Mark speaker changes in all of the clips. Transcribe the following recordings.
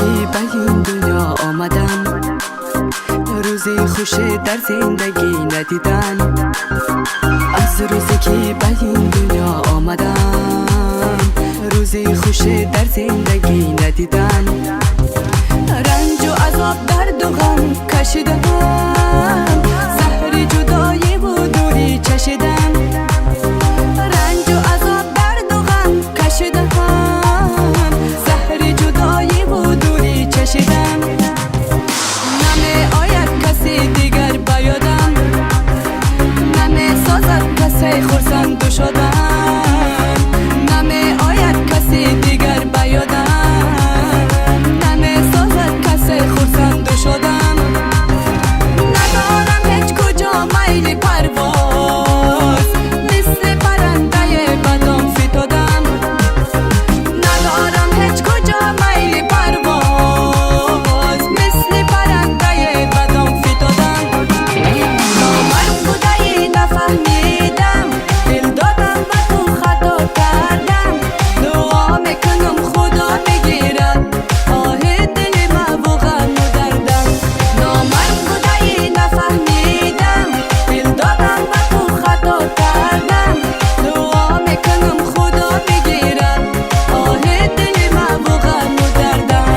Speaker 1: که به این دنیا آمدم، روزی خوش در زندگی ندیدم. از روزی که به این دنیا آمدم، روزی خوش در زندگی ندیدم. رنج و عذاب درد و غم کشیدم، زهر جدایی و دوری چشیدم. رنج و عذاب درد و غم کشیدم، زهر جدایی و دوری چشیدم. نمی آید کسی دیگر بیادم، نمی سازد کسی خرسند شدم. نمی آید کسی دیگر بیادم، نمی سازد کسی خرسند شدم. ندارم هیچ کجا میل پرواز، مثل پرنده بدم فتادم. ندارم هیچ کجا میل پرواز، مثل پرنده بدم فتادم. نامرد بودی نفهمیدم، دل دادم و تو خطا کردم. دعا میکنم خدا بگیرد آه دل ما و غم و دردم. نامرد بودی نفهمیدم، دل دادم و تو خطا کردم. دعا میکنم خدا بگیرد آه دل ما و غم و دردم.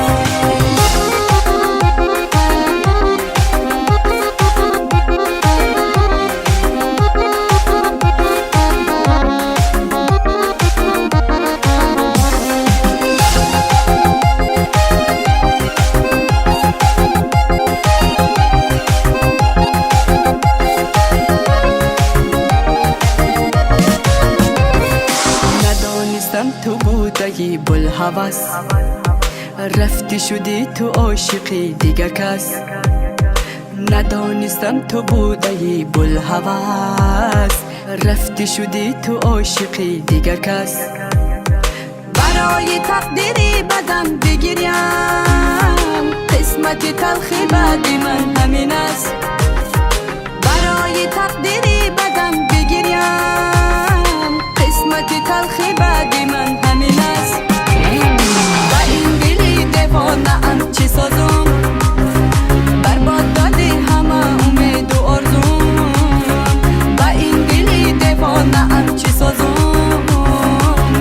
Speaker 1: ندانستم تو بودی بلحوث، رفتی شدی تو عاشقی دیگر کس. ندانستم تو بودی بلحوث، رفتی شدی تو عاشقی دیگر کس. برای تقدیری بدم بگیریم، قسمت تلخی بعد من همین است. برای تقدیری بدم بگیریم، قسمت تلخی بعد من همین است. با این دلی دیوانه‌ام چی سازم، برباد دادی همه امید و آرزوم. با این دلی دیوانه‌ام چی سازم،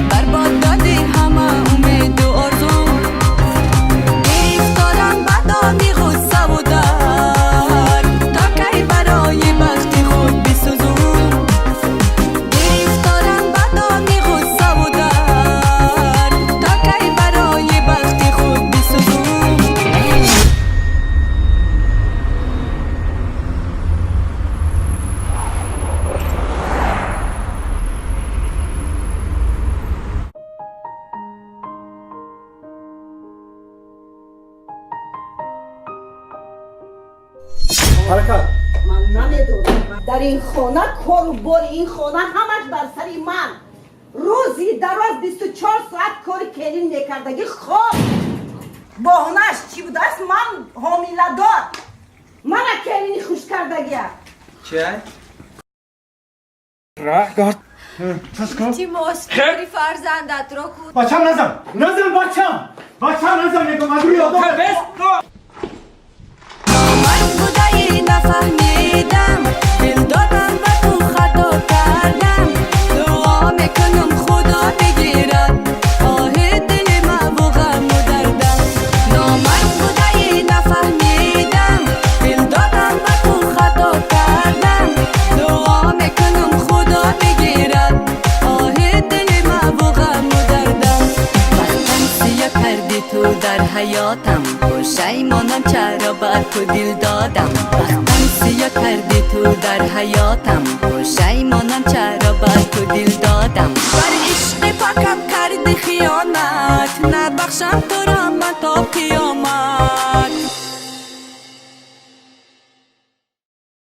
Speaker 1: برباد دادی همه امید و آرزوم. گرفتارم بدانی غصه و درد، تا کی برای بخت خود بسوزم. گرفتارم بدانی غصه و درد، تا کی برای بخت خود بسوزم.
Speaker 2: حرکت.
Speaker 3: من نمیدونم در این خانه کار و بار این خانه همش بر سر من. روزی دراز 24 ساعت کار کلین نکردگی خواب. بهانه‌اش چی بوده است؟ من حامله دار. من کلینی خوش کردگی.
Speaker 2: چه؟ راه گرد.
Speaker 4: چی ماسپری فرزندت را کود؟
Speaker 2: بچم نزن بچم نزن نگو مدوی آدم
Speaker 1: من بودی نفهمیدم، دل دادم و تو خطا کردم. دعا میکنم خدا بگیرد آه دل ما و غم و دردم. نامرد بودی نفهمیدم، دل دادم و تو خطا کردم. دعا میکنم خدا بگیرد آه دل ما و غم و دردم. وقتم سیاه کردی تو در حیاتم، پشیمانم چرا بر تو دل دادم. وقتم سیاه کردی تو در حیاتم، پشیمانم چرا بر تو دل دادم. بر عشق پاک